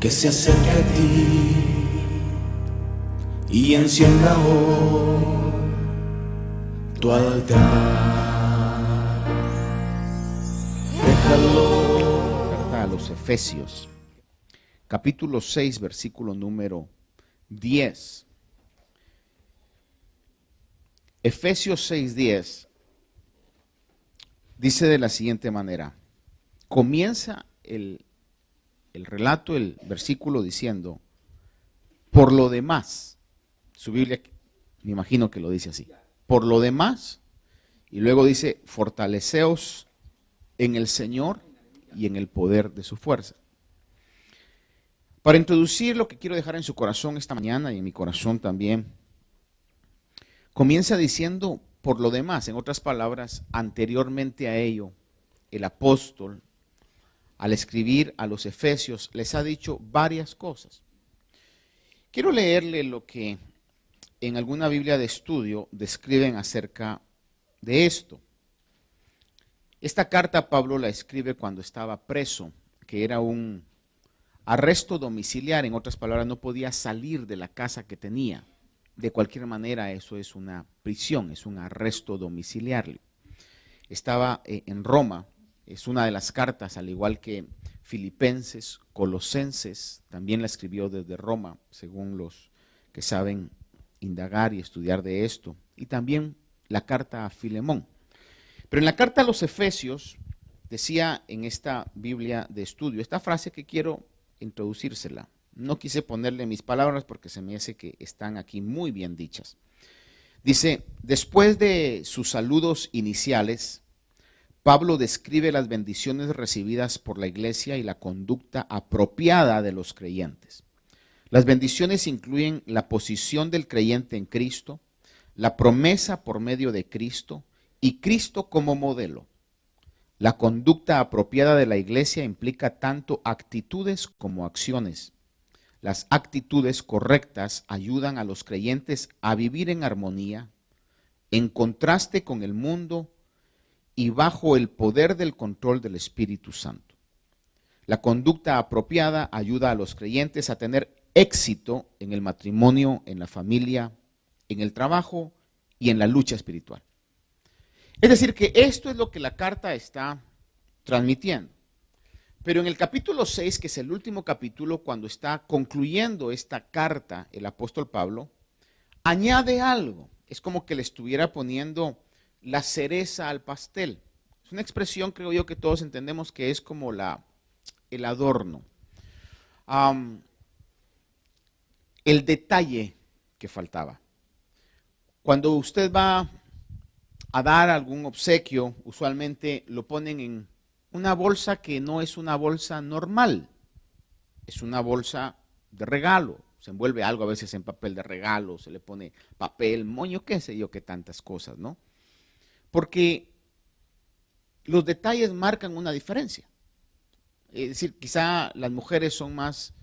que se acerque a ti y encienda hoy tu altar. Déjalo. Carta a los Efesios, capítulo 6, versículo número 10. Efesios 6:10 dice de la siguiente manera. Comienza el relato, el versículo diciendo, por lo demás, su Biblia me imagino que lo dice así, por lo demás, y luego dice, fortaleceos en el Señor y en el poder de su fuerza. Para introducir lo que quiero dejar en su corazón esta mañana y en mi corazón también, comienza diciendo por lo demás, en otras palabras, anteriormente a ello, el apóstol, al escribir a los Efesios, les ha dicho varias cosas. Quiero leerle lo que en alguna Biblia de estudio describen acerca de esto. Esta carta Pablo la escribe cuando estaba preso, que era un arresto domiciliar, en otras palabras, no podía salir de la casa que tenía. De cualquier manera, eso es una prisión, es un arresto domiciliario. Estaba en Roma, es una de las cartas, al igual que Filipenses, Colosenses, también la escribió desde Roma, según los que saben indagar y estudiar de esto, y también la carta a Filemón. Pero en la carta a los Efesios, decía en esta Biblia de estudio, esta frase que quiero introducírsela. No quise ponerle mis palabras porque se me hace que están aquí muy bien dichas. Dice, después de sus saludos iniciales, Pablo describe las bendiciones recibidas por la iglesia y la conducta apropiada de los creyentes. Las bendiciones incluyen la posición del creyente en Cristo, la promesa por medio de Cristo y Cristo como modelo. La conducta apropiada de la iglesia implica tanto actitudes como acciones. Las actitudes correctas ayudan a los creyentes a vivir en armonía, en contraste con el mundo y bajo el poder del control del Espíritu Santo. La conducta apropiada ayuda a los creyentes a tener éxito en el matrimonio, en la familia, en el trabajo y en la lucha espiritual. Es decir, que esto es lo que la carta está transmitiendo. Pero en el capítulo 6, que es el último capítulo, cuando está concluyendo esta carta, el apóstol Pablo, añade algo. Es como que le estuviera poniendo la cereza al pastel. Es una expresión, creo yo, que todos entendemos que es como el adorno. El detalle que faltaba. Cuando usted va a dar algún obsequio, usualmente lo ponen en una bolsa que no es una bolsa normal, es una bolsa de regalo. Se envuelve algo a veces en papel de regalo, se le pone papel, moño, qué sé yo, qué tantas cosas, ¿no? Porque los detalles marcan una diferencia. Es decir, quizá las mujeres son más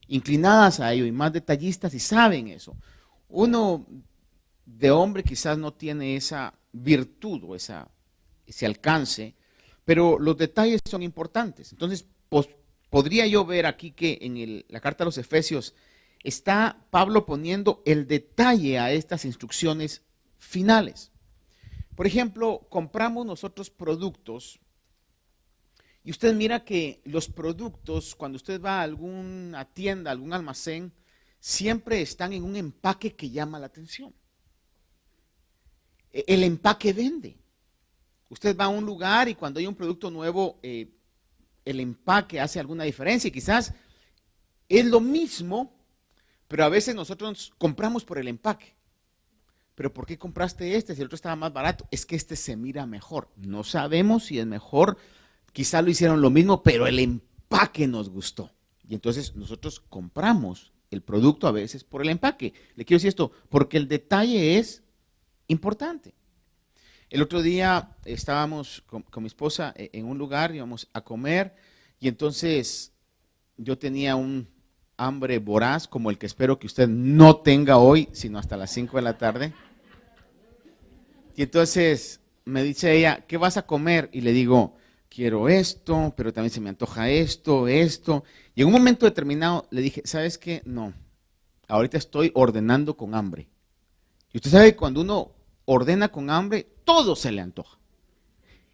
inclinadas a ello y más detallistas y saben eso. Uno de hombre quizás no tiene esa virtud o ese alcance, pero los detalles son importantes. Entonces, podría yo ver aquí que en la carta a los Efesios está Pablo poniendo el detalle a estas instrucciones finales. Por ejemplo, compramos nosotros productos y usted mira que los productos, cuando usted va a alguna tienda, algún almacén, siempre están en un empaque que llama la atención. El empaque vende. Usted va a un lugar y cuando hay un producto nuevo, el empaque hace alguna diferencia y quizás es lo mismo, pero a veces nosotros compramos por el empaque. ¿Pero por qué compraste este si el otro estaba más barato? Es que este se mira mejor. No sabemos si es mejor, quizá lo hicieron lo mismo, pero el empaque nos gustó. Y entonces nosotros compramos el producto a veces por el empaque. Le quiero decir esto, porque el detalle es importante. El otro día estábamos con mi esposa en un lugar, íbamos a comer, y entonces yo tenía un hambre voraz, como el que espero que usted no tenga hoy, sino hasta las 5 de la tarde. Y entonces me dice ella, ¿qué vas a comer? Y le digo, quiero esto, pero también se me antoja esto. Y en un momento determinado le dije, ¿sabes qué? No, ahorita estoy ordenando con hambre. Y usted sabe que cuando uno ordena con hambre, todo se le antoja.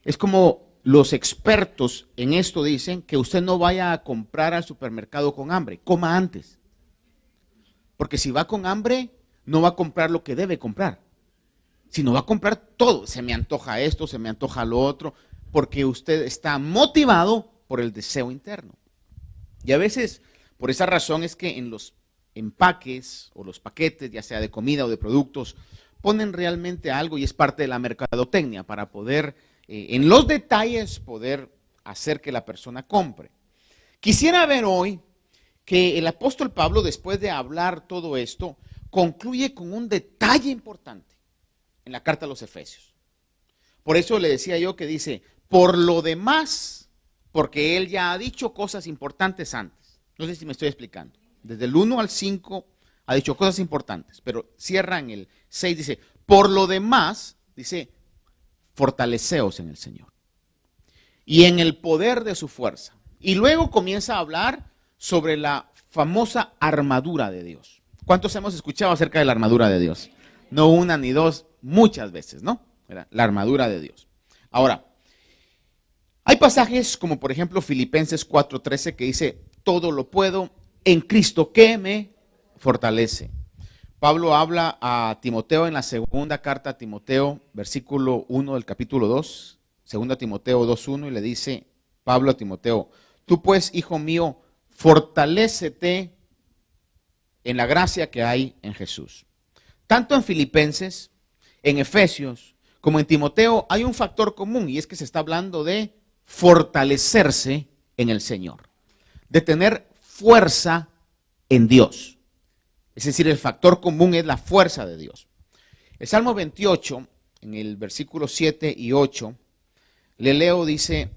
Es como los expertos en esto dicen que usted no vaya a comprar al supermercado con hambre, coma antes. Porque si va con hambre, no va a comprar lo que debe comprar, sino va a comprar todo. Se me antoja esto, se me antoja lo otro, porque usted está motivado por el deseo interno. Y a veces, por esa razón es que en los empaques o los paquetes, ya sea de comida o de productos, ponen realmente algo y es parte de la mercadotecnia para poder, en los detalles, poder hacer que la persona compre. Quisiera ver hoy que el apóstol Pablo, después de hablar todo esto, concluye con un detalle importante en la carta a los Efesios. Por eso le decía yo que dice, por lo demás, porque él ya ha dicho cosas importantes antes. No sé si me estoy explicando. Desde el 1 al 5 ha dicho cosas importantes, pero cierra en el 6, dice, por lo demás, dice, fortaleceos en el Señor y en el poder de su fuerza. Y luego comienza a hablar sobre la famosa armadura de Dios. ¿Cuántos hemos escuchado acerca de la armadura de Dios? No una ni dos, muchas veces, ¿no? La armadura de Dios. Ahora, hay pasajes como por ejemplo Filipenses 4:13 que dice, todo lo puedo en Cristo que me fortalece. Pablo habla a Timoteo en la segunda carta a Timoteo, versículo 1 del capítulo 2, segunda Timoteo 2:1, y le dice Pablo a Timoteo, tú pues, hijo mío, fortalécete en la gracia que hay en Jesús. Tanto en Filipenses, en Efesios, como en Timoteo hay un factor común y es que se está hablando de fortalecerse en el Señor, de tener fuerza en Dios. Es decir, el factor común es la fuerza de Dios. El Salmo 28, en el versículo 7 y 8, le leo, dice,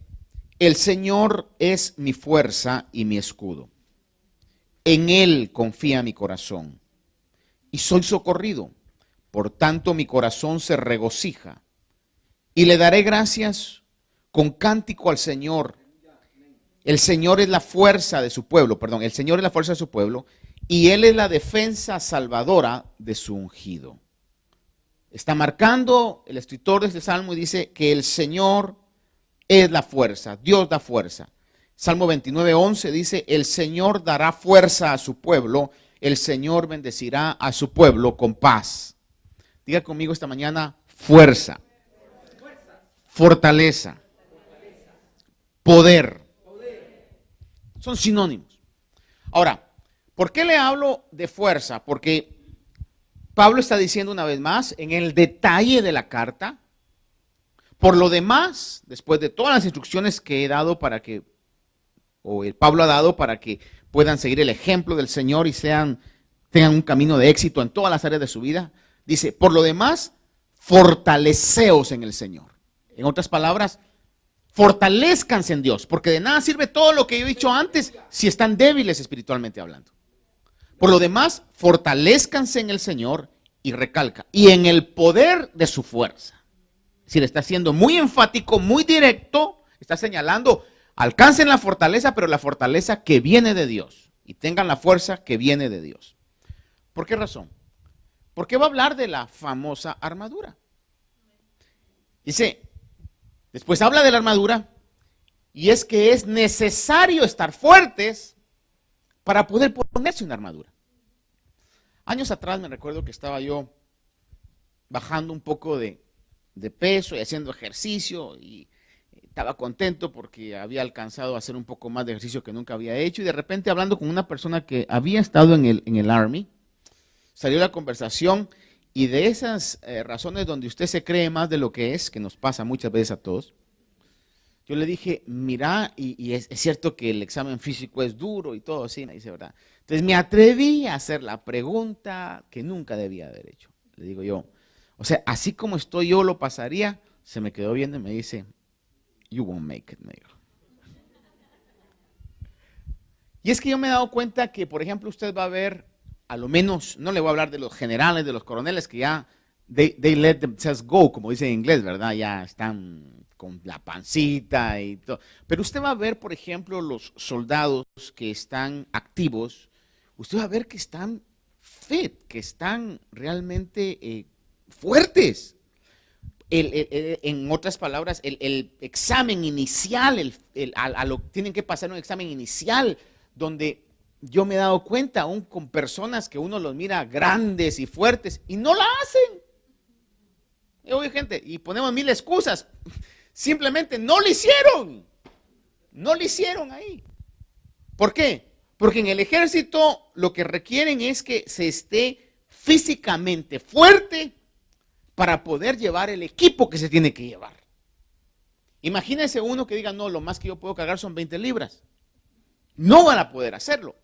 el Señor es mi fuerza y mi escudo. En Él confía mi corazón y soy socorrido. Por tanto, mi corazón se regocija y le daré gracias con cántico al Señor. El Señor es la fuerza de su pueblo, el Señor es la fuerza de su pueblo y Él es la defensa salvadora de su ungido. Está marcando el escritor de este salmo y dice que el Señor es la fuerza, Dios da fuerza. Salmo 29:11 dice, el Señor dará fuerza a su pueblo, el Señor bendecirá a su pueblo con paz. Diga conmigo esta mañana, fuerza, fortaleza, poder. Son sinónimos. Ahora, ¿por qué le hablo de fuerza? Porque Pablo está diciendo una vez más, en el detalle de la carta, por lo demás, después de todas las instrucciones que he dado para que, o el Pablo ha dado para que puedan seguir el ejemplo del Señor y tengan un camino de éxito en todas las áreas de su vida, dice, por lo demás, fortaleceos en el Señor. En otras palabras, fortalezcanse en Dios, porque de nada sirve todo lo que yo he dicho antes si están débiles espiritualmente hablando. Por lo demás, fortalezcanse en el Señor y recalca, y en el poder de su fuerza. Es decir, está siendo muy enfático, muy directo, está señalando, alcancen la fortaleza, pero la fortaleza que viene de Dios, y tengan la fuerza que viene de Dios. ¿Por qué razón? Porque va a hablar de la famosa armadura. Dice, después habla de la armadura, y es que es necesario estar fuertes para poder ponerse una armadura. Años atrás me recuerdo que estaba yo bajando un poco de peso y haciendo ejercicio y estaba contento porque había alcanzado a hacer un poco más de ejercicio que nunca había hecho y de repente hablando con una persona que había estado en el Army, salió la conversación y de esas razones donde usted se cree más de lo que es, que nos pasa muchas veces a todos, yo le dije, mira, y es cierto que el examen físico es duro y todo así, me dice, ¿verdad? Entonces me atreví a hacer la pregunta que nunca debía haber hecho. Le digo yo, o sea, así como estoy yo lo pasaría. Se me quedó viendo y me dice, you won't make it, me dijo. Y es que yo me he dado cuenta que, por ejemplo, usted va a ver, a lo menos, no le voy a hablar de los generales, de los coroneles, que ya they let themselves go, como dice en inglés, ¿verdad? Ya están con la pancita y todo. Pero usted va a ver, por ejemplo, los soldados que están activos, usted va a ver que están fit, que están realmente fuertes. En otras palabras, el examen inicial, tienen que pasar un examen inicial donde yo me he dado cuenta, aún con personas que uno los mira grandes y fuertes y no la hacen. Oye, gente, y ponemos mil excusas. Simplemente no lo hicieron. No lo hicieron ahí. ¿Por qué? Porque en el ejército lo que requieren es que se esté físicamente fuerte para poder llevar el equipo que se tiene que llevar. Imagínense uno que diga, no, lo más que yo puedo cargar son 20 libras. No van a poder hacerlo.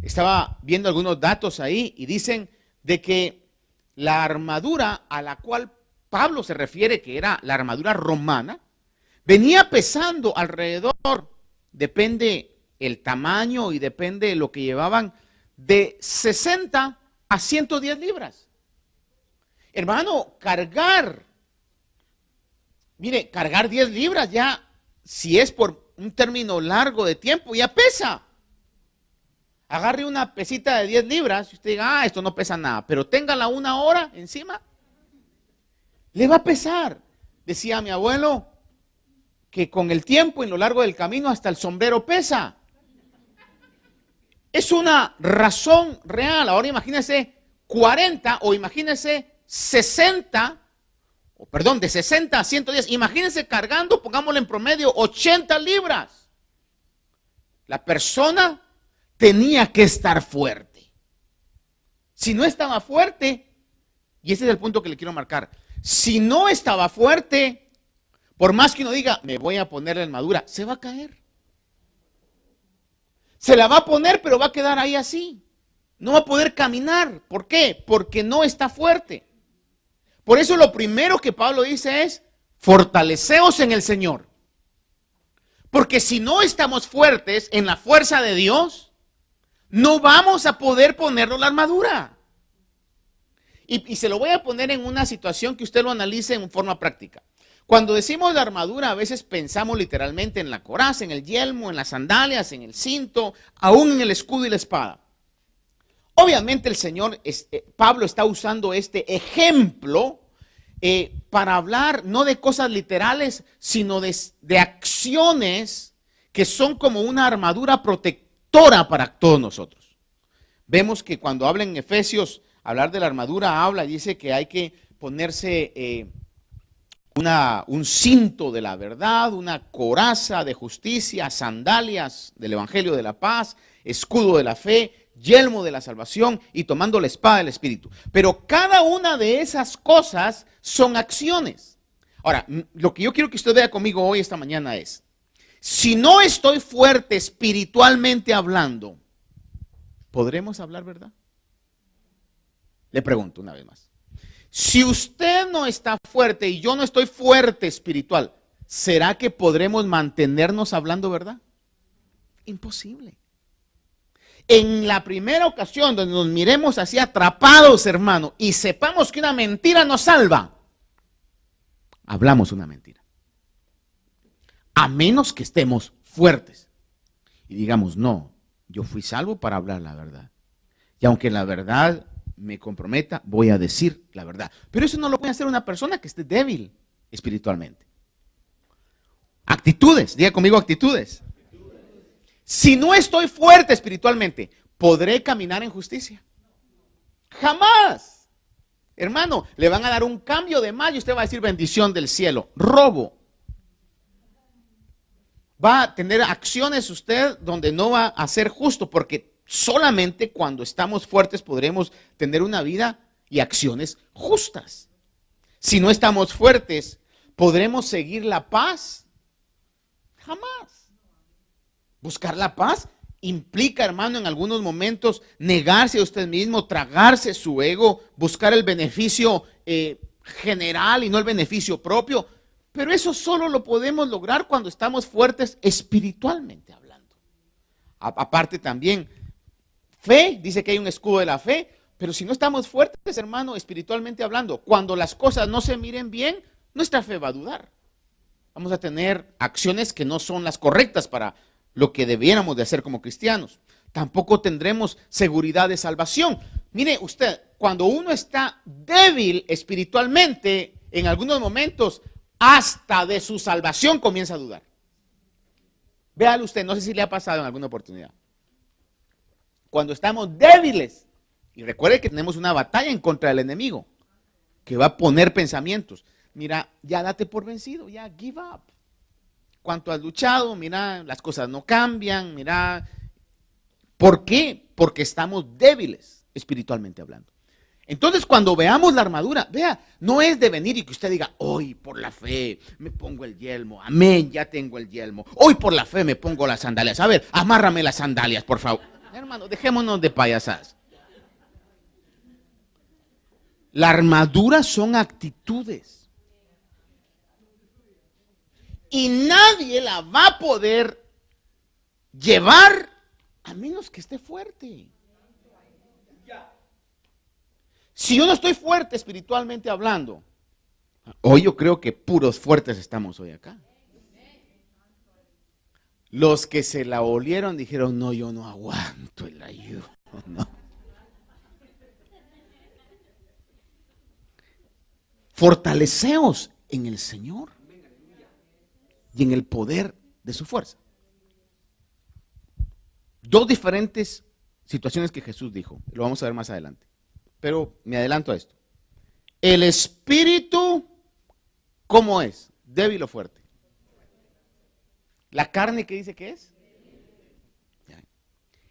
Estaba viendo algunos datos ahí y dicen de que la armadura a la cual Pablo se refiere, que era la armadura romana, venía pesando alrededor, depende el tamaño y depende de lo que llevaban, de 60 a 110 libras. Hermano, cargar 10 libras ya, si es por un término largo de tiempo, ya pesa. Agarre una pesita de 10 libras y usted diga, esto no pesa nada, pero téngala una hora encima, le va a pesar. Decía mi abuelo que con el tiempo, en lo largo del camino, hasta el sombrero pesa. Es una razón real. Ahora imagínese 40 o imagínese 60, de 60 a 110. Imagínense cargando, pongámosle en promedio, 80 libras. La persona tenía que estar fuerte. Si no estaba fuerte, y ese es el punto que le quiero marcar, si no estaba fuerte, por más que uno diga, me voy a poner la armadura, se va a caer. Se la va a poner, pero va a quedar ahí así. No va a poder caminar. ¿Por qué? Porque no está fuerte. Por eso lo primero que Pablo dice es, fortaleceos en el Señor. Porque si no estamos fuertes en la fuerza de Dios, no vamos a poder ponernos la armadura. Y se lo voy a poner en una situación que usted lo analice en forma práctica. Cuando decimos la armadura, a veces pensamos literalmente en la coraza, en el yelmo, en las sandalias, en el cinto, aún en el escudo y la espada. Obviamente el Señor, Pablo está usando este ejemplo para hablar no de cosas literales, sino de acciones que son como una armadura protectora para todos nosotros. Vemos que cuando habla en Efesios, hablar de la armadura dice que hay que ponerse un cinto de la verdad, una coraza de justicia, sandalias del evangelio de la paz, escudo de la fe, yelmo de la salvación y tomando la espada del Espíritu. Pero cada una de esas cosas son acciones. Ahora, lo que yo quiero que usted vea conmigo hoy, esta mañana es, si no estoy fuerte espiritualmente hablando, ¿podremos hablar verdad? Le pregunto una vez más. Si usted no está fuerte y yo no estoy fuerte espiritual, ¿será que podremos mantenernos hablando verdad? Imposible. En la primera ocasión donde nos miremos así atrapados, hermano, y sepamos que una mentira nos salva, hablamos una mentira. A menos que estemos fuertes y digamos, no, yo fui salvo para hablar la verdad. Y aunque la verdad me comprometa, voy a decir la verdad. Pero eso no lo puede hacer una persona que esté débil espiritualmente. Actitudes, diga conmigo actitudes. Si no estoy fuerte espiritualmente, ¿podré caminar en justicia? Jamás. Hermano, le van a dar un cambio de mal y usted va a decir bendición del cielo. Robo. Va a tener acciones usted donde no va a ser justo, porque solamente cuando estamos fuertes podremos tener una vida y acciones justas. Si no estamos fuertes, ¿podremos seguir la paz? Jamás. Buscar la paz implica, hermano, en algunos momentos negarse a usted mismo, tragarse su ego, buscar el beneficio general y no el beneficio propio. Pero eso solo lo podemos lograr cuando estamos fuertes espiritualmente hablando. Aparte también, fe, dice que hay un escudo de la fe, Pero si no estamos fuertes, hermano, espiritualmente hablando, cuando las cosas no se miren bien, nuestra fe va a dudar. Vamos a tener acciones que no son las correctas para lo que debiéramos de hacer como cristianos. Tampoco tendremos seguridad de salvación. Mire usted, cuando uno está débil espiritualmente, en algunos momentos, hasta de su salvación comienza a dudar. Véalo usted, no sé si le ha pasado en alguna oportunidad. Cuando estamos débiles, y recuerde que tenemos una batalla en contra del enemigo, que va a poner pensamientos. Mira, ya date por vencido, ya give up. Cuánto has luchado, mira, las cosas no cambian, mira. ¿Por qué? Porque estamos débiles, espiritualmente hablando. Entonces, cuando veamos la armadura, vea, no es de venir y que usted diga, hoy por la fe me pongo el yelmo, amén, ya tengo el yelmo. Hoy por la fe me pongo las sandalias. A ver, amárrame las sandalias, por favor. Hermano, dejémonos de payasadas. La armadura son actitudes. Y nadie la va a poder llevar a menos que esté fuerte. Si yo no estoy fuerte espiritualmente hablando, hoy yo creo que puros fuertes estamos hoy acá. Los que se la olieron dijeron, no, yo no aguanto el ayuno. No. Fortaleceos en el Señor y en el poder de su fuerza. Dos diferentes situaciones que Jesús dijo, lo vamos a ver más adelante, pero me adelanto a esto. El espíritu, ¿cómo es? ¿Débil o fuerte? ¿La carne qué dice que es?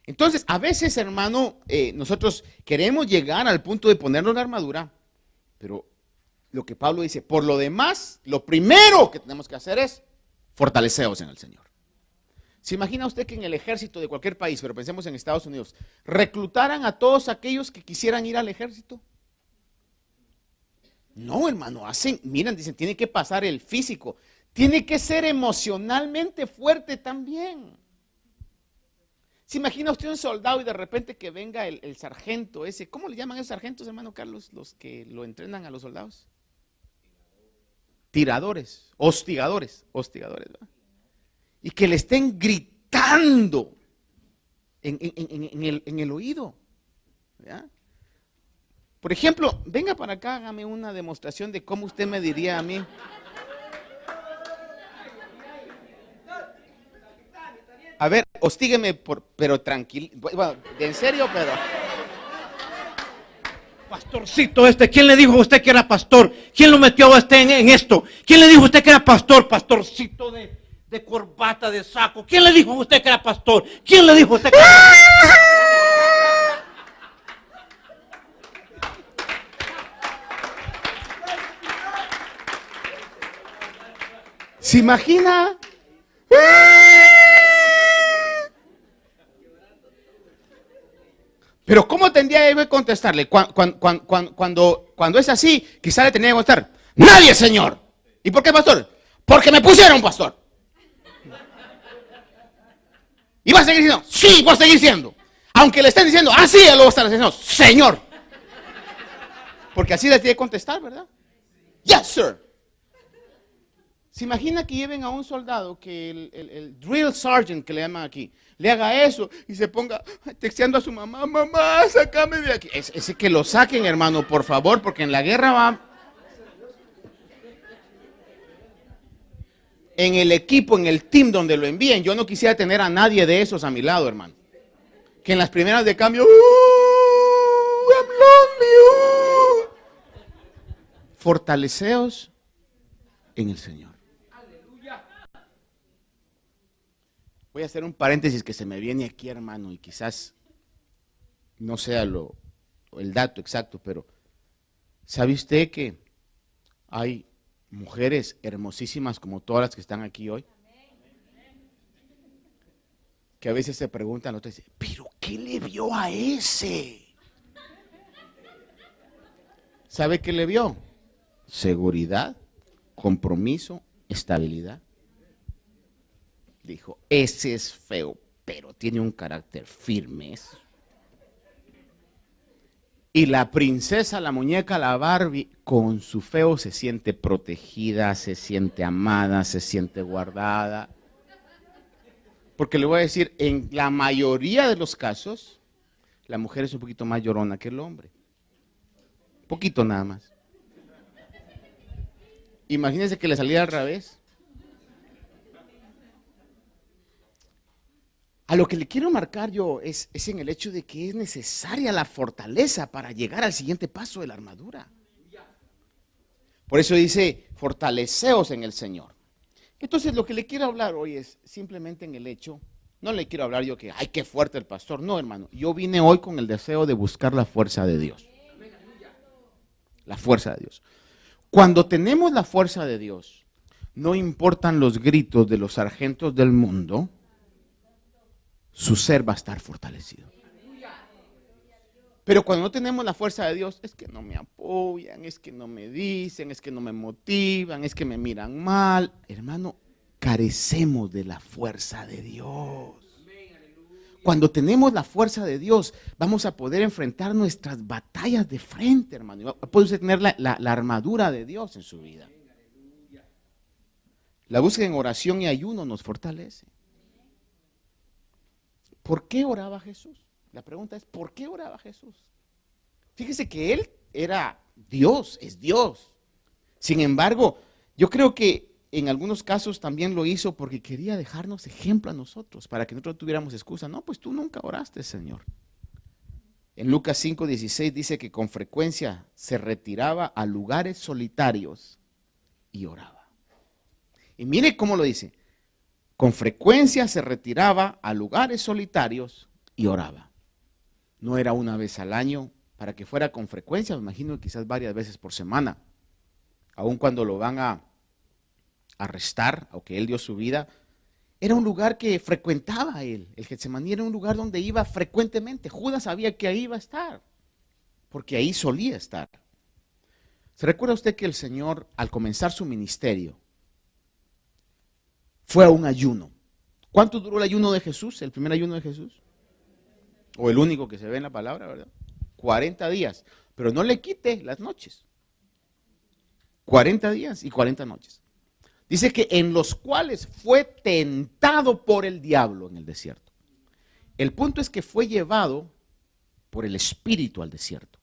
Entonces, a veces, hermano, nosotros queremos llegar al punto de ponernos la armadura, pero lo que Pablo dice, por lo demás, lo primero que tenemos que hacer es fortaleceos en el Señor. ¿Se imagina usted que en el ejército de cualquier país, pero pensemos en Estados Unidos, reclutaran a todos aquellos que quisieran ir al ejército? No, hermano, miren, dicen, tiene que pasar el físico, tiene que ser emocionalmente fuerte también. ¿Se imagina usted un soldado y de repente que venga el sargento ese? ¿Cómo le llaman a esos sargentos, hermano Carlos, los que lo entrenan a los soldados? Tiradores, hostigadores, ¿verdad? Y que le estén gritando en el oído. ¿Ya? Por ejemplo, venga para acá, hágame una demostración de cómo usted me diría a mí. A ver, hostígueme, pero tranquilo. Bueno, en serio, pero... Pastorcito ¿quién le dijo a usted que era pastor? ¿Quién lo metió a usted en esto? ¿Quién le dijo a usted que era pastor? Pastorcito de corbata, de saco. ¿Quién le dijo a usted que era pastor? ¿Quién le dijo a usted que era pastor? ¿Se imagina? Pero ¿cómo tendría que contestarle? Cuando es así, quizá le tendría que contestar, nadie, señor. ¿Y por qué, pastor? Porque me pusieron, pastor. ¿Y va a seguir diciendo? Sí, va a seguir siendo. Aunque le estén diciendo, sí, él lo va a estar diciendo, señor. Porque así le tiene que contestar, ¿verdad? Yes, sir. ¿Se imagina que lleven a un soldado que el drill sergeant que le llaman aquí, le haga eso y se ponga texteando a su mamá, mamá, sácame de aquí? Ese que lo saquen, hermano, por favor, porque en la guerra va... En el equipo, en el team donde lo envíen, yo no quisiera tener a nadie de esos a mi lado, hermano. Que en las primeras de cambio, I'm lonely. Fortaleceos en el Señor. Voy a hacer un paréntesis que se me viene aquí, hermano, y quizás no sea el dato exacto, pero ¿sabe usted que hay mujeres hermosísimas como todas las que están aquí hoy? Que a veces se preguntan, otras dicen, ¿pero qué le vio a ese? ¿Sabe qué le vio? Seguridad, compromiso, estabilidad. Dijo, ese es feo, pero tiene un carácter firme. Y la princesa, la muñeca, la Barbie, con su feo se siente protegida, se siente amada, se siente guardada. Porque le voy a decir, en la mayoría de los casos, la mujer es un poquito más llorona que el hombre. Poquito nada más. Imagínense que le saliera al revés. A lo que le quiero marcar yo es en el hecho de que es necesaria la fortaleza para llegar al siguiente paso de la armadura. Por eso dice, fortaleceos en el Señor. Entonces lo que le quiero hablar hoy es simplemente en el hecho, no le quiero hablar yo que, ay, qué fuerte el pastor. No, hermano, yo vine hoy con el deseo de buscar la fuerza de Dios. La fuerza de Dios. Cuando tenemos la fuerza de Dios, no importan los gritos de los sargentos del mundo, su ser va a estar fortalecido. Pero cuando no tenemos la fuerza de Dios, es que no me apoyan, es que no me dicen, es que no me motivan, es que me miran mal. Hermano, carecemos de la fuerza de Dios. Cuando tenemos la fuerza de Dios, vamos a poder enfrentar nuestras batallas de frente, hermano. Puede usted tener la armadura de Dios en su vida. La búsqueda en oración y ayuno nos fortalece. ¿Por qué oraba Jesús? La pregunta es, ¿por qué oraba Jesús? Fíjese que Él era Dios, es Dios. Sin embargo, yo creo que en algunos casos también lo hizo porque quería dejarnos ejemplo a nosotros, para que nosotros tuviéramos excusa. No, pues tú nunca oraste, Señor. En Lucas 5:16 dice que con frecuencia se retiraba a lugares solitarios y oraba. Y mire cómo lo dice. Con frecuencia se retiraba a lugares solitarios y oraba. No era una vez al año, para que fuera con frecuencia, me imagino quizás varias veces por semana. Aun cuando lo van a arrestar, aunque él dio su vida, era un lugar que frecuentaba él. El Getsemaní era un lugar donde iba frecuentemente. Judas sabía que ahí iba a estar, porque ahí solía estar. ¿Se recuerda usted que el Señor, al comenzar su ministerio, fue a un ayuno? ¿Cuánto duró el ayuno de Jesús? El primer ayuno de Jesús. O el único que se ve en la palabra, ¿verdad? 40 días. Pero no le quite las noches. 40 días y 40 noches. Dice que en los cuales fue tentado por el diablo en el desierto. El punto es que fue llevado por el Espíritu al desierto.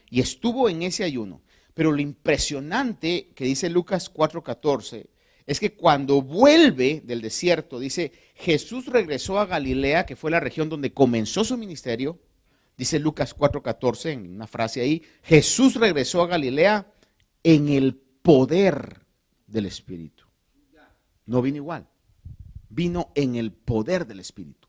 Y estuvo en ese ayuno. Pero lo impresionante que dice Lucas 4:14 es que cuando vuelve del desierto, dice, Jesús regresó a Galilea, que fue la región donde comenzó su ministerio. Dice Lucas 4:14, en una frase ahí, Jesús regresó a Galilea en el poder del Espíritu. No vino igual, vino en el poder del Espíritu.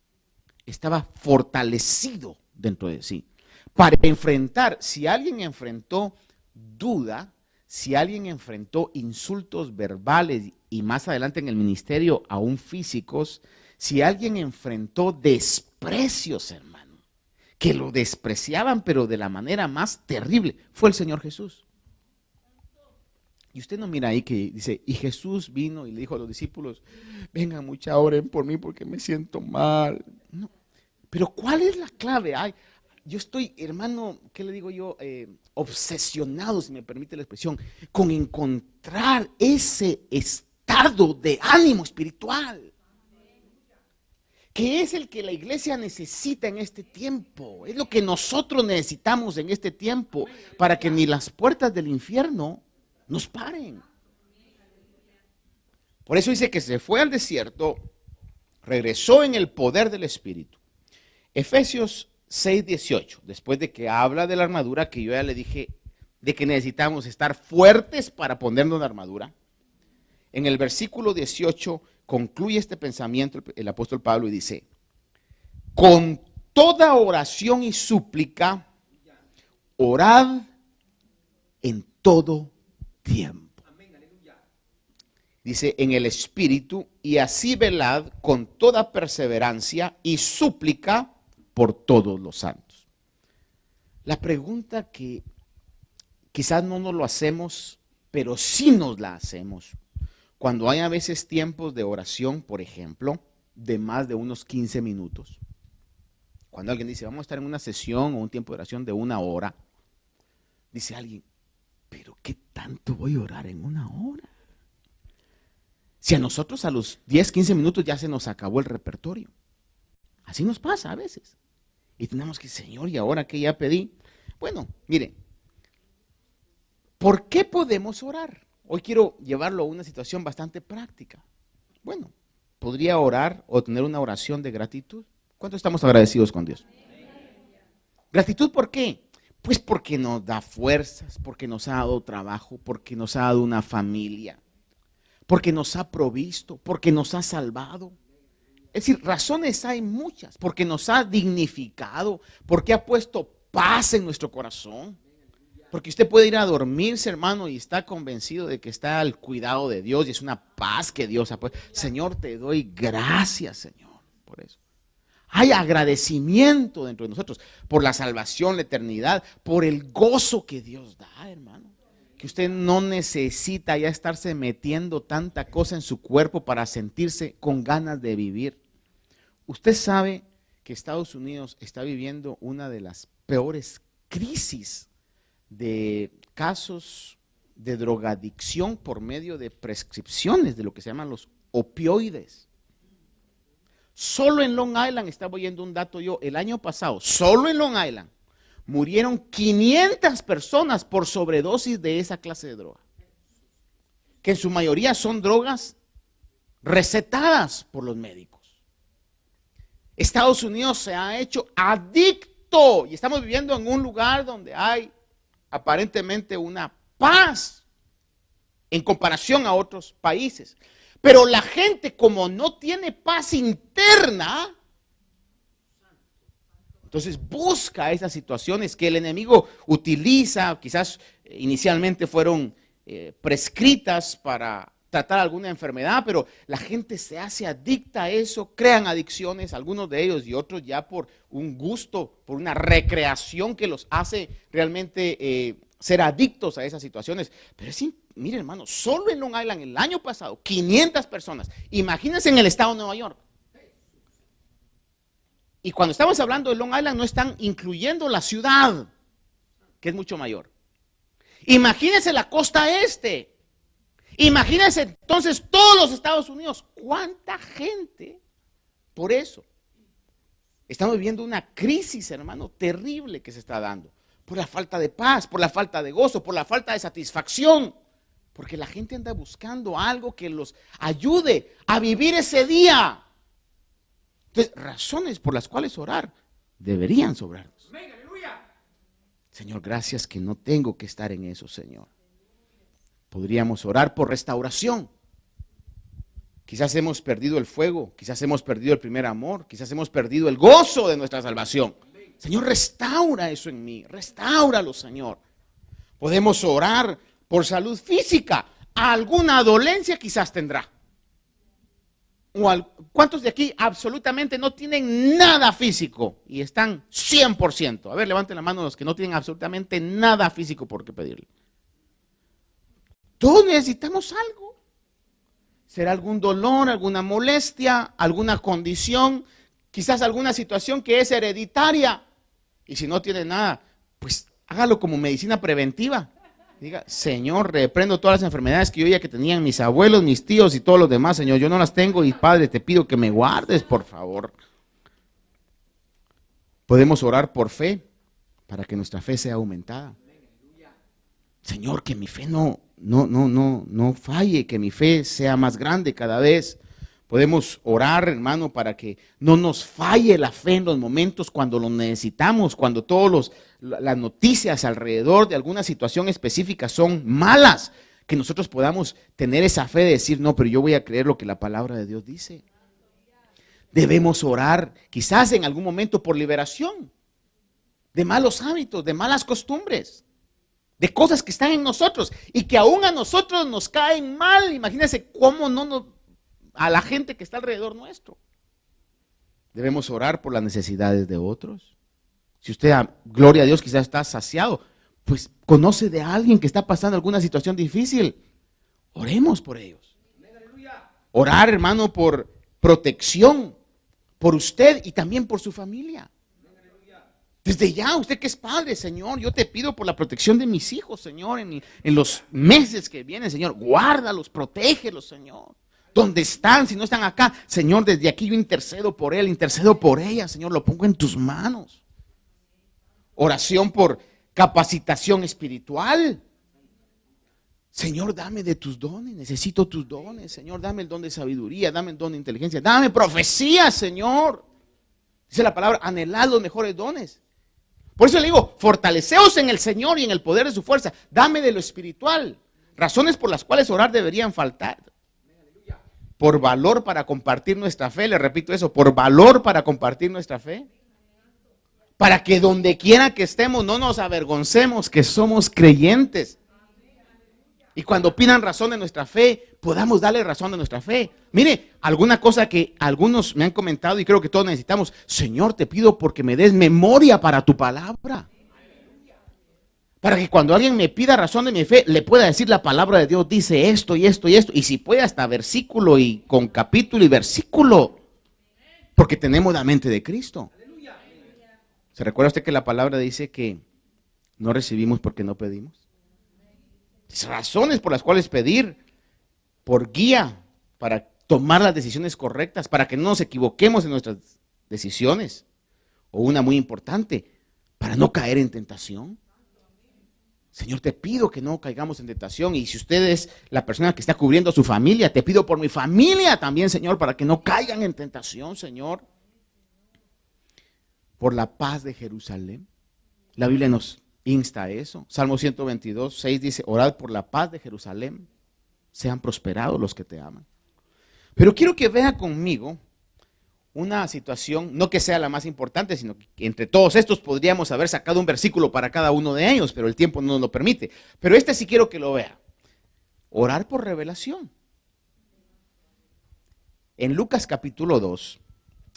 Estaba fortalecido dentro de sí. Para enfrentar, si alguien enfrentó duda, si alguien enfrentó insultos verbales y más adelante en el ministerio aún físicos, si alguien enfrentó desprecios, hermano, que lo despreciaban pero de la manera más terrible, fue el Señor Jesús. Y usted no mira ahí que dice, y Jesús vino y le dijo a los discípulos, vengan mucha, oren por mí porque me siento mal. No. Pero ¿cuál es la clave? Ay, yo estoy, hermano, ¿qué le digo yo? Obsesionado, si me permite la expresión, con encontrar ese estado de ánimo espiritual, que es el que la iglesia necesita en este tiempo. Es lo que nosotros necesitamos en este tiempo para que ni las puertas del infierno nos paren. Por eso dice que se fue al desierto, regresó en el poder del Espíritu. Efesios 6:18, después de que habla de la armadura, que yo ya le dije de que necesitamos estar fuertes para ponernos la armadura. En el versículo 18 concluye este pensamiento el apóstol Pablo y dice, con toda oración y súplica, orad en todo tiempo. Dice, en el Espíritu, y así velad con toda perseverancia y súplica por todos los santos. La pregunta que quizás no nos lo hacemos, pero sí nos la hacemos, cuando hay a veces tiempos de oración, por ejemplo, de más de unos 15 minutos. Cuando alguien dice, vamos a estar en una sesión o un tiempo de oración de 1 hora, Dice alguien, pero ¿qué tanto voy a orar en una hora? Si a nosotros a los 10, 15 minutos ya se nos acabó el repertorio. Así nos pasa a veces. Y tenemos que, Señor, ¿y ahora qué ya pedí? Bueno, mire, ¿por qué podemos orar? Hoy quiero llevarlo a una situación bastante práctica. Bueno, podría orar o tener una oración de gratitud. ¿Cuánto estamos agradecidos con Dios? ¿Gratitud por qué? Pues porque nos da fuerzas, porque nos ha dado trabajo, porque nos ha dado una familia, porque nos ha provisto, porque nos ha salvado. Es decir, razones hay muchas, porque nos ha dignificado, porque ha puesto paz en nuestro corazón. Porque usted puede ir a dormirse, hermano, y está convencido de que está al cuidado de Dios y es una paz que Dios ha puesto. Señor, te doy gracias, Señor, por eso. Hay agradecimiento dentro de nosotros por la salvación, la eternidad, por el gozo que Dios da, hermano. Que usted no necesita ya estarse metiendo tanta cosa en su cuerpo para sentirse con ganas de vivir. Usted sabe que Estados Unidos está viviendo una de las peores crisis de casos de drogadicción por medio de prescripciones, de lo que se llaman los opioides. Solo en Long Island, estaba oyendo un dato yo, el año pasado, solo en Long Island, murieron 500 personas por sobredosis de esa clase de droga. Que en su mayoría son drogas recetadas por los médicos. Estados Unidos se ha hecho adicto y estamos viviendo en un lugar donde hay aparentemente una paz en comparación a otros países. Pero la gente, como no tiene paz interna, entonces busca esas situaciones que el enemigo utiliza, quizás inicialmente fueron prescritas para tratar alguna enfermedad, pero la gente se hace adicta a eso, crean adicciones, algunos de ellos y otros ya por un gusto, por una recreación que los hace realmente ser adictos a esas situaciones. Pero es, mire hermano, solo en Long Island el año pasado, 500 personas. Imagínense en el estado de Nueva York. Y cuando estamos hablando de Long Island no están incluyendo la ciudad, que es mucho mayor. Imagínense la costa este. Imagínense entonces todos los Estados Unidos. ¿Cuánta gente? Por eso. Estamos viviendo una crisis, hermano, terrible que se está dando. Por la falta de paz, por la falta de gozo, por la falta de satisfacción. Porque la gente anda buscando algo que los ayude a vivir ese día. Entonces, razones por las cuales orar deberían sobrarnos. Señor, gracias que no tengo que estar en eso, Señor. Podríamos orar por restauración. Quizás hemos perdido el fuego, quizás hemos perdido el primer amor, quizás hemos perdido el gozo de nuestra salvación. Señor, restaura eso en mí, restáuralo, Señor. Podemos orar por salud física. Alguna dolencia quizás tendrá. ¿Cuántos de aquí absolutamente no tienen nada físico y están 100%? A ver, levanten la mano los que no tienen absolutamente nada físico por qué pedirle. Todos necesitamos algo. ¿Será algún dolor, alguna molestia, alguna condición, quizás alguna situación que es hereditaria? Y si no tiene nada, pues hágalo como medicina preventiva. Diga, Señor, reprendo todas las enfermedades que yo ya que tenían mis abuelos, mis tíos y todos los demás, Señor. Yo no las tengo y Padre, te pido que me guardes, por favor. Podemos orar por fe para que nuestra fe sea aumentada. Señor, que mi fe no falle, que mi fe sea más grande cada vez. Podemos orar, hermano, para que no nos falle la fe en los momentos cuando lo necesitamos, cuando todas las noticias alrededor de alguna situación específica son malas, que nosotros podamos tener esa fe de decir, no, pero yo voy a creer lo que la palabra de Dios dice. Debemos orar, quizás en algún momento por liberación de malos hábitos, de malas costumbres, de cosas que están en nosotros y que aún a nosotros nos caen mal. Imagínense cómo a la gente que está alrededor nuestro. Debemos orar por las necesidades de otros. Si usted, gloria a Dios, quizás está saciado, pues conoce de alguien que está pasando alguna situación difícil. Oremos por ellos. Orar, hermano, por protección, por usted y también por su familia. Desde ya, usted que es padre, Señor, yo te pido por la protección de mis hijos, Señor, en los meses que vienen, Señor, guárdalos, protégelos, Señor. ¿Dónde están? Si no están acá, Señor, desde aquí yo intercedo por él, intercedo por ella, Señor, lo pongo en tus manos. Oración por capacitación espiritual. Señor, dame de tus dones, necesito tus dones, Señor, dame el don de sabiduría, dame el don de inteligencia, dame profecía, Señor. Dice la palabra, anhelad los mejores dones. Por eso le digo, fortaleceos en el Señor y en el poder de su fuerza. Dame de lo espiritual. Razones por las cuales orar deberían faltar. Por valor para compartir nuestra fe, le repito eso, por valor para compartir nuestra fe. Para que donde quiera que estemos no nos avergoncemos que somos creyentes. Y cuando pidan razón de nuestra fe, podamos darle razón de nuestra fe. Mire, alguna cosa que algunos me han comentado y creo que todos necesitamos. Señor, te pido porque me des memoria para tu palabra. Para que cuando alguien me pida razón de mi fe, le pueda decir la palabra de Dios, dice esto y esto y esto. Y si puede hasta versículo y con capítulo y versículo. Porque tenemos la mente de Cristo. ¿Se recuerda usted que la palabra dice que no recibimos porque no pedimos? Razones por las cuales pedir, por guía, para tomar las decisiones correctas, para que no nos equivoquemos en nuestras decisiones. O una muy importante, para no caer en tentación. Señor, te pido que no caigamos en tentación. Y si usted es la persona que está cubriendo a su familia, te pido por mi familia también, Señor, para que no caigan en tentación, Señor. Por la paz de Jerusalén. La Biblia nos insta a eso. Salmo 122, 6 dice, orad por la paz de Jerusalén. Sean prosperados los que te aman. Pero quiero que vea conmigo una situación, no que sea la más importante, sino que entre todos estos podríamos haber sacado un versículo para cada uno de ellos, pero el tiempo no nos lo permite. Pero este sí quiero que lo vea. Orar por revelación. En Lucas capítulo 2,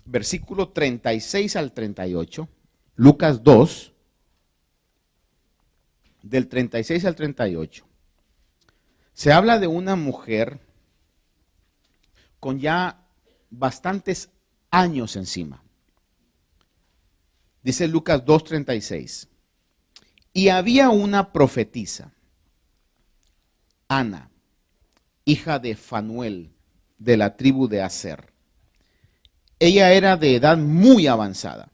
versículo 36 al 38, Lucas 2, del 36 al 38, se habla de una mujer con ya bastantes años encima. Dice Lucas 2:36, y había una profetisa, Ana, hija de Fanuel, de la tribu de Aser. Ella era de edad muy avanzada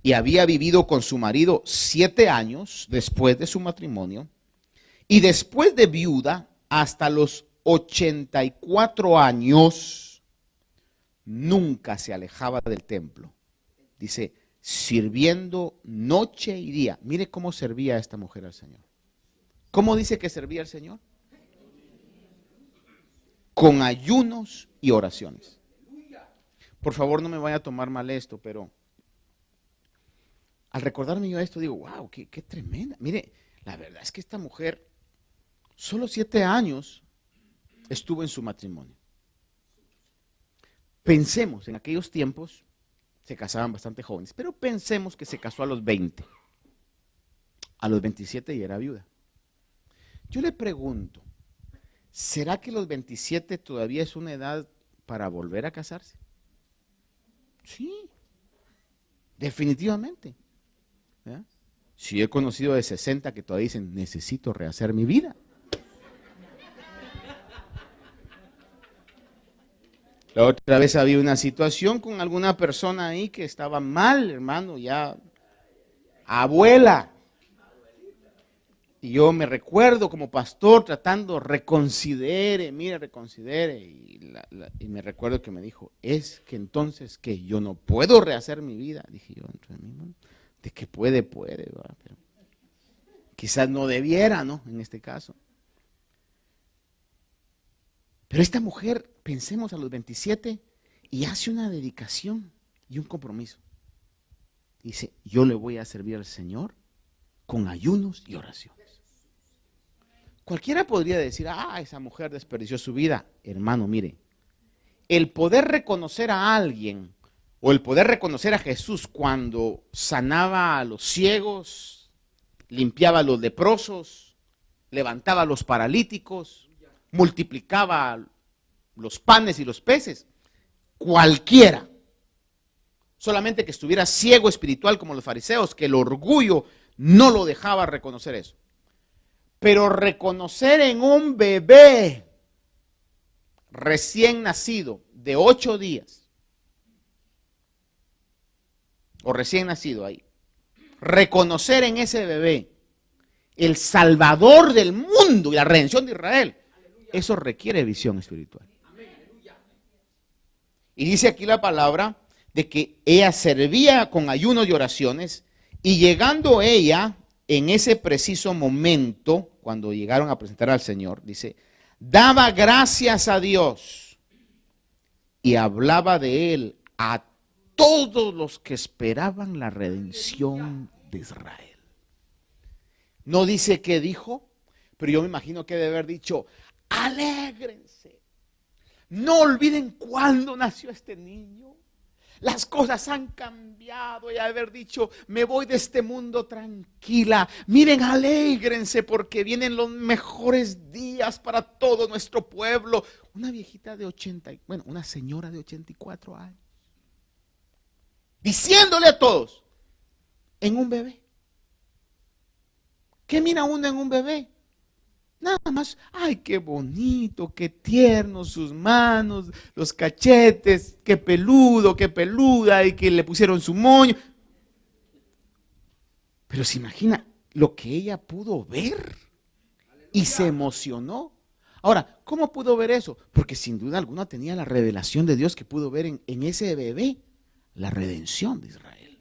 y había vivido con su marido 7 años después de su matrimonio, y después de viuda hasta los 84 años nunca se alejaba del templo. Dice, sirviendo noche y día. Mire cómo servía esta mujer al Señor. ¿Cómo dice que servía al Señor? Con ayunos y oraciones. Por favor, no me vaya a tomar mal esto, pero al recordarme yo esto, digo, wow, qué tremenda. Mire, la verdad es que esta mujer, solo 7 años estuvo en su matrimonio. Pensemos, en aquellos tiempos se casaban bastante jóvenes, pero pensemos que se casó a los 20. A los 27 ya era viuda. Yo le pregunto, ¿será que los 27 todavía es una edad para volver a casarse? Sí, definitivamente. ¿Ya? Si he conocido de 60 que todavía dicen, necesito rehacer mi vida. La otra vez había una situación con alguna persona ahí que estaba mal, hermano, ya abuela. Y yo me recuerdo como pastor tratando, reconsidere, mire, reconsidere. Y me recuerdo que me dijo, es que entonces que yo no puedo rehacer mi vida. Dije yo, entre mí, de que puede, ¿verdad? Pero quizás no debiera, ¿no? En este caso. Pero esta mujer, pensemos a los 27, y hace una dedicación y un compromiso. Dice, yo le voy a servir al Señor con ayunos y oraciones. Cualquiera podría decir, esa mujer desperdició su vida. Hermano, mire, el poder reconocer a alguien, o el poder reconocer a Jesús cuando sanaba a los ciegos, limpiaba a los leprosos, levantaba a los paralíticos, multiplicaba los panes y los peces. Cualquiera solamente que estuviera ciego espiritual como los fariseos, que el orgullo no lo dejaba reconocer eso. Pero reconocer en un bebé recién nacido de 8 días, o recién nacido ahí, reconocer en ese bebé el Salvador del mundo y la redención de Israel, eso requiere visión espiritual. Y dice aquí la palabra de que ella servía con ayunos y oraciones, y llegando ella en ese preciso momento, cuando llegaron a presentar al Señor, dice, daba gracias a Dios y hablaba de él a todos los que esperaban la redención de Israel. No dice qué dijo, pero yo me imagino que debe haber dicho, alégrense. No olviden cuándo nació este niño. Las cosas han cambiado y haber dicho, me voy de este mundo tranquila. Miren, alégrense porque vienen los mejores días para todo nuestro pueblo. Una viejita de una señora de 84 años. Diciéndole a todos, en un bebé. ¿Qué mira uno en un bebé? Nada más, ay, qué bonito, qué tierno, sus manos, los cachetes, qué peludo, qué peluda, y que le pusieron su moño. Pero se imagina lo que ella pudo ver y se emocionó. Ahora, ¿cómo pudo ver eso? Porque sin duda alguna tenía la revelación de Dios que pudo ver en ese bebé, la redención de Israel.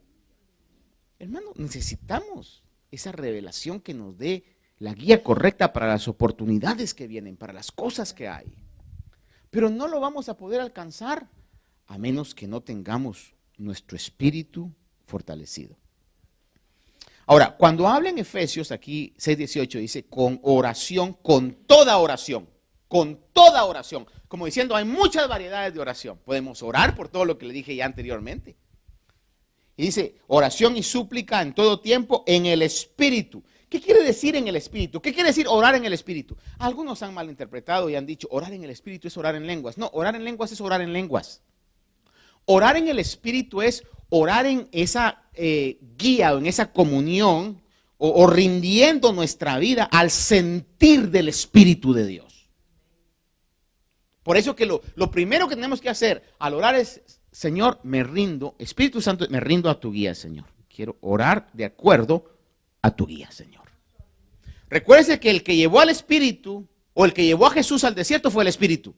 Hermano, necesitamos esa revelación que nos dé la guía correcta para las oportunidades que vienen, para las cosas que hay. Pero no lo vamos a poder alcanzar a menos que no tengamos nuestro espíritu fortalecido. Ahora, cuando habla en Efesios, aquí 6:18 dice, con oración, con toda oración, como diciendo, hay muchas variedades de oración. Podemos orar por todo lo que le dije ya anteriormente. Y dice, oración y súplica en todo tiempo en el Espíritu. ¿Qué quiere decir en el Espíritu? ¿Qué quiere decir orar en el Espíritu? Algunos han malinterpretado y han dicho, orar en el Espíritu es orar en lenguas. No, orar en lenguas es orar en lenguas. Orar en el Espíritu es orar en esa guía o en esa comunión o rindiendo nuestra vida al sentir del Espíritu de Dios. Por eso que lo primero que tenemos que hacer al orar es, Señor, me rindo, Espíritu Santo, me rindo a tu guía, Señor. Quiero orar de acuerdo a tu guía, Señor. Recuérdese que el que llevó al Espíritu o el que llevó a Jesús al desierto fue el Espíritu.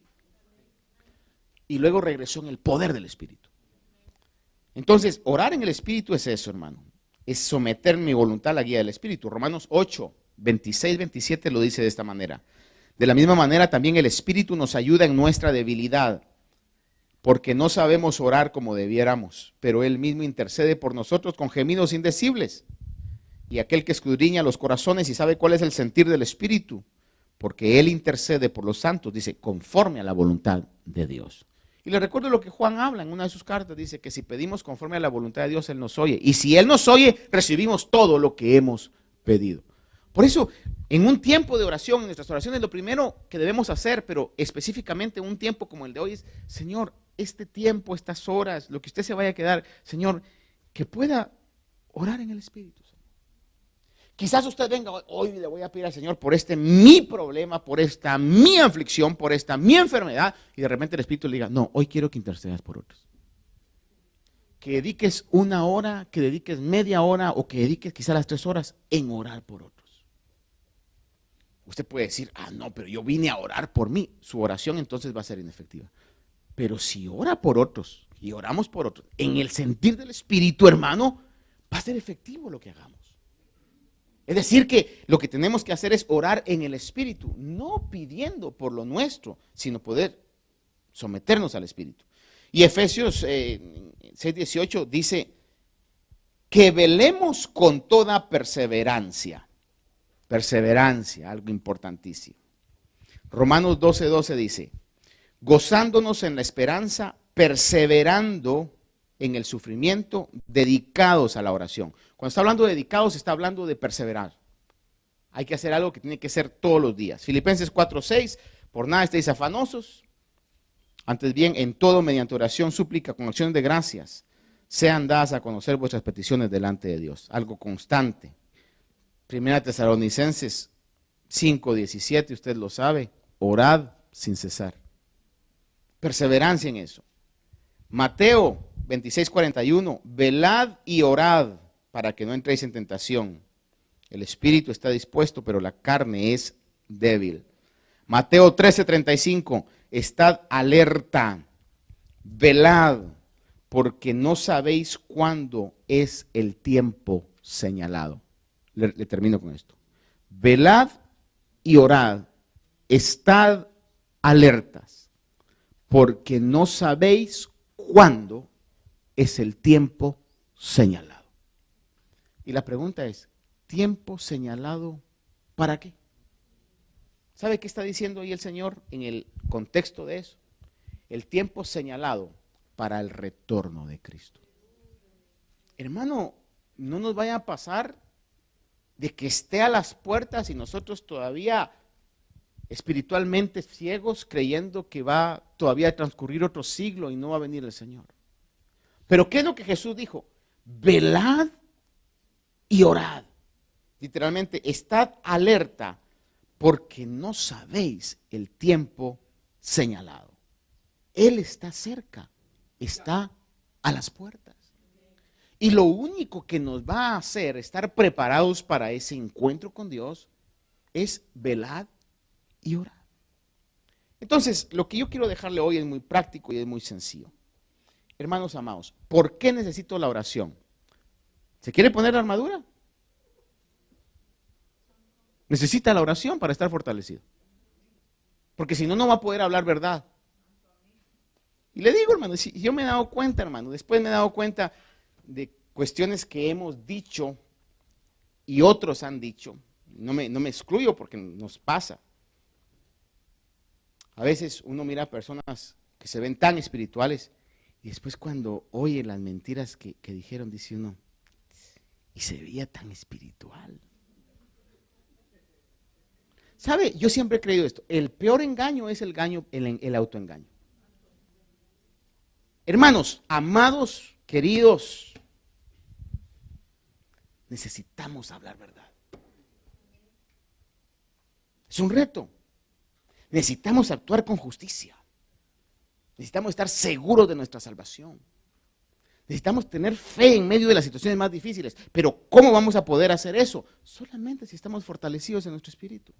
Y luego regresó en el poder del Espíritu. Entonces, orar en el Espíritu es eso, hermano. Es someter mi voluntad a la guía del Espíritu. Romanos 8, 26, 27 lo dice de esta manera. De la misma manera también el Espíritu nos ayuda en nuestra debilidad, porque no sabemos orar como debiéramos, pero Él mismo intercede por nosotros con gemidos indecibles. Y aquel que escudriña los corazones y sabe cuál es el sentir del Espíritu, porque Él intercede por los santos, dice, conforme a la voluntad de Dios. Y le recuerdo lo que Juan habla en una de sus cartas, dice que si pedimos conforme a la voluntad de Dios, Él nos oye. Y si Él nos oye, recibimos todo lo que hemos pedido. Por eso, en un tiempo de oración, en nuestras oraciones, lo primero que debemos hacer, pero específicamente en un tiempo como el de hoy, es, Señor, este tiempo, estas horas, lo que usted se vaya a quedar, Señor, que pueda orar en el Espíritu. Quizás usted venga, hoy le voy a pedir al Señor por mi problema, por esta mi aflicción, por esta mi enfermedad, y de repente el Espíritu le diga, no, hoy quiero que intercedas por otros. Que dediques 1 hora, que dediques media hora, o que dediques quizás las 3 horas en orar por otros. Usted puede decir, no, pero yo vine a orar por mí. Su oración entonces va a ser inefectiva. Pero si ora por otros, y oramos por otros, en el sentir del Espíritu, hermano, va a ser efectivo lo que hagamos. Es decir, que lo que tenemos que hacer es orar en el Espíritu, no pidiendo por lo nuestro, sino poder someternos al Espíritu. Y Efesios 6:18 dice que velemos con toda perseverancia. Perseverancia, algo importantísimo. Romanos 12:12 dice, gozándonos en la esperanza, perseverando en el sufrimiento, dedicados a la oración. Cuando está hablando de dedicados, está hablando de perseverar. Hay que hacer algo que tiene que ser todos los días. Filipenses 4:6, por nada estéis afanosos, antes bien en todo mediante oración, súplica, con acciones de gracias, sean dadas a conocer vuestras peticiones delante de Dios. Algo constante. Primera Tesalonicenses 5:17, usted lo sabe, orad sin cesar. Perseverancia en eso. Mateo 26:41, velad y orad para que no entréis en tentación. El espíritu está dispuesto, pero la carne es débil. Mateo 13:35, estad alerta, velad, porque no sabéis cuándo es el tiempo señalado. Le termino con esto. Velad y orad, estad alertas, porque no sabéis cuándo es el tiempo señalado. Y la pregunta es, ¿tiempo señalado para qué? ¿Sabe qué está diciendo ahí el Señor en el contexto de eso? El tiempo señalado para el retorno de Cristo. Hermano, no nos vaya a pasar de que esté a las puertas y nosotros todavía espiritualmente ciegos, creyendo que va todavía a transcurrir otro siglo y no va a venir el Señor. Pero ¿qué es lo que Jesús dijo? Velad y orad. Literalmente, estad alerta porque no sabéis el tiempo señalado. Él está cerca, está a las puertas. Y lo único que nos va a hacer estar preparados para ese encuentro con Dios es velad y orad. Entonces, lo que yo quiero dejarle hoy es muy práctico y es muy sencillo. Hermanos amados, ¿por qué necesito la oración? ¿Se quiere poner la armadura? Necesita la oración para estar fortalecido. Porque si no, no va a poder hablar verdad. Y le digo, hermano, si yo me he dado cuenta, hermano, después me he dado cuenta de cuestiones que hemos dicho y otros han dicho. No me excluyo porque nos pasa. A veces uno mira a personas que se ven tan espirituales y después cuando oye las mentiras que dijeron, dice uno, y se veía tan espiritual. ¿Sabe? Yo siempre he creído esto. El peor engaño es el autoengaño. Hermanos, amados, queridos, necesitamos hablar verdad. Es un reto. Necesitamos actuar con justicia. Necesitamos estar seguros de nuestra salvación. Necesitamos tener fe en medio de las situaciones más difíciles. Pero ¿cómo vamos a poder hacer eso? Solamente si estamos fortalecidos en nuestro espíritu.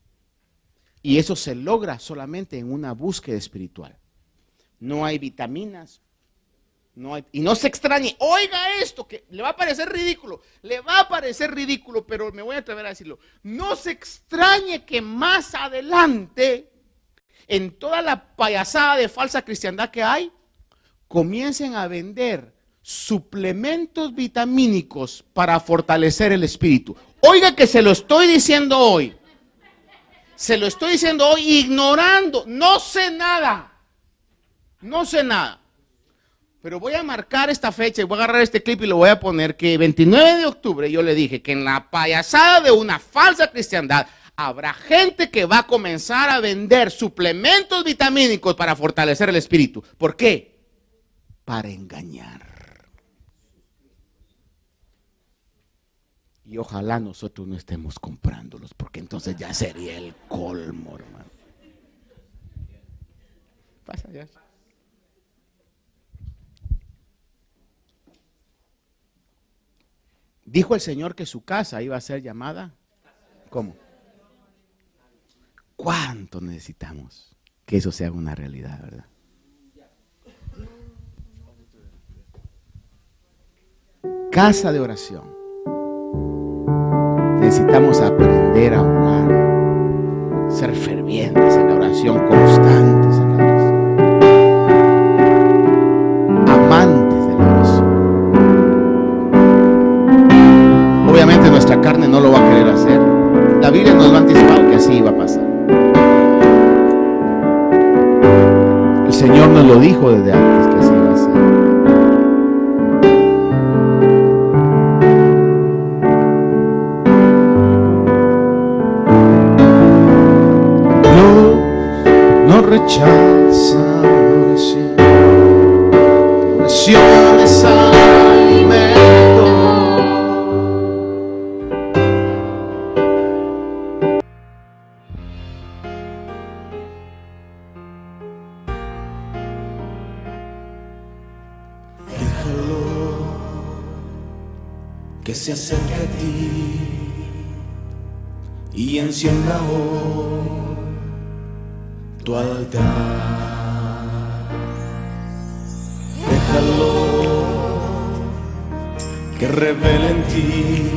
Y eso se logra solamente en una búsqueda espiritual. No hay vitaminas. Y no se extrañe, oiga esto, que le va a parecer ridículo, pero me voy a atrever a decirlo. No se extrañe que más adelante, en toda la payasada de falsa cristiandad que hay, comiencen a vender suplementos vitamínicos para fortalecer el espíritu. Oiga que se lo estoy diciendo hoy. Ignorando, no sé nada. Pero voy a marcar esta fecha y voy a agarrar este clip y lo voy a poner que 29 de octubre yo le dije que en la payasada de una falsa cristiandad habrá gente que va a comenzar a vender suplementos vitamínicos para fortalecer el espíritu. ¿Por qué? Para engañar. Y ojalá nosotros no estemos comprándolos, porque entonces ya sería el colmo, hermano. Pasa ya. Dijo el Señor que su casa iba a ser llamada, ¿cómo? ¿Cuánto necesitamos que eso sea una realidad, verdad? Casa de oración. Necesitamos aprender a orar, ser fervientes en la oración, constantes en la oración, amantes de la oración. Obviamente nuestra carne no lo va a querer hacer. La Biblia nos lo ha anticipado que así iba a pasar. El Señor nos lo dijo desde antes que así iba a ser. No rechaza oración. Oración es algo Déjalo que se acerque a ti y encienda hoy tu altar. Déjalo que revele en ti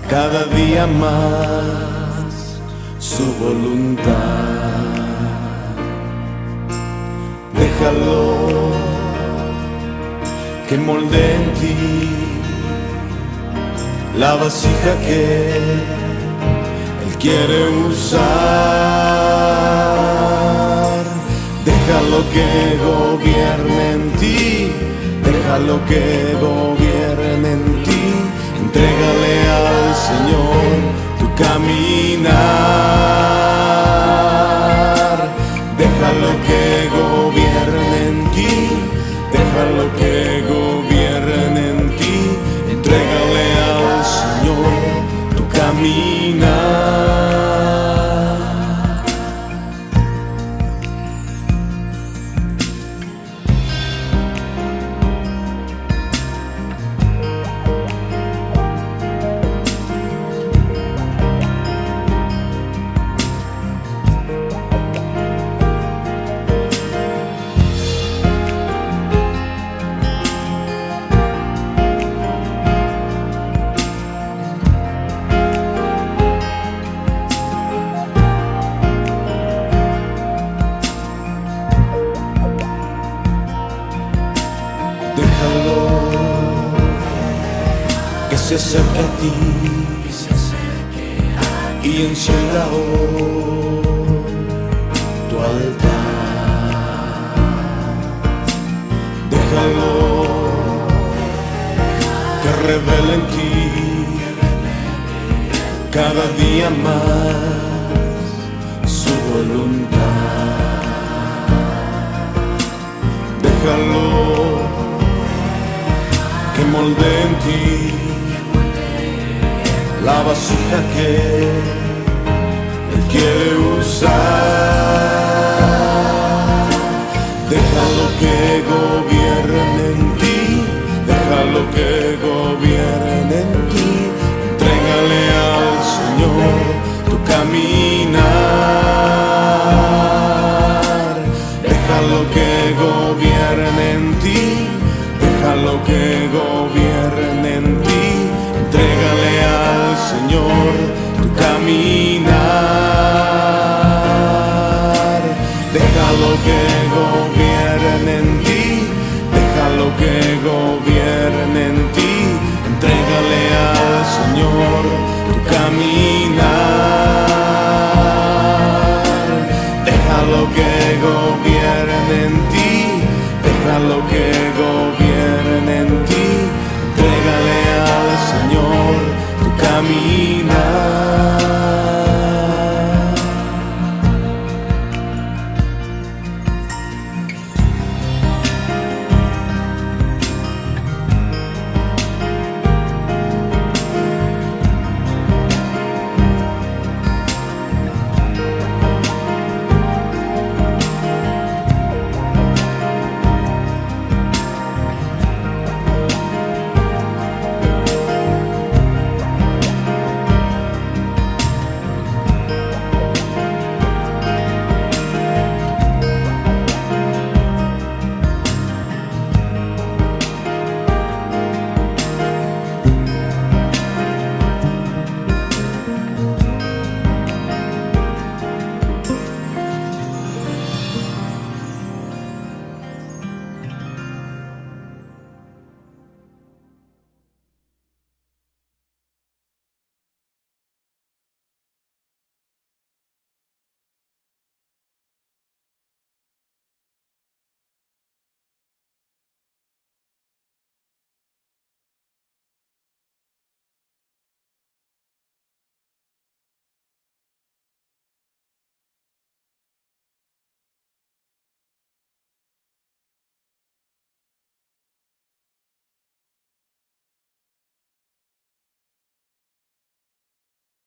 cada día más su voluntad. Déjalo que moldee en ti la vasija que Él quiere usar. Déjalo que gobierne en ti, déjalo que gobierne en ti. Entrégale al Señor tu caminar. Déjalo que gobierne en ti, déjalo que gobierne en ti. Entrégale al Señor tu caminar. Déjalo que se acerque a ti y encienda hoy tu altar. Déjalo que revele en ti cada día más su voluntad. Déjalo que moldee en ti la vasija que Él quiere usar. Déjalo que gobierne en ti, déjalo que gobierne en ti. Entrégale al Señor tu caminar. Déjalo que gobierne en ti, déjalo que gobierne en ti. Entrégale al Señor tu caminar. Déjalo que gobierne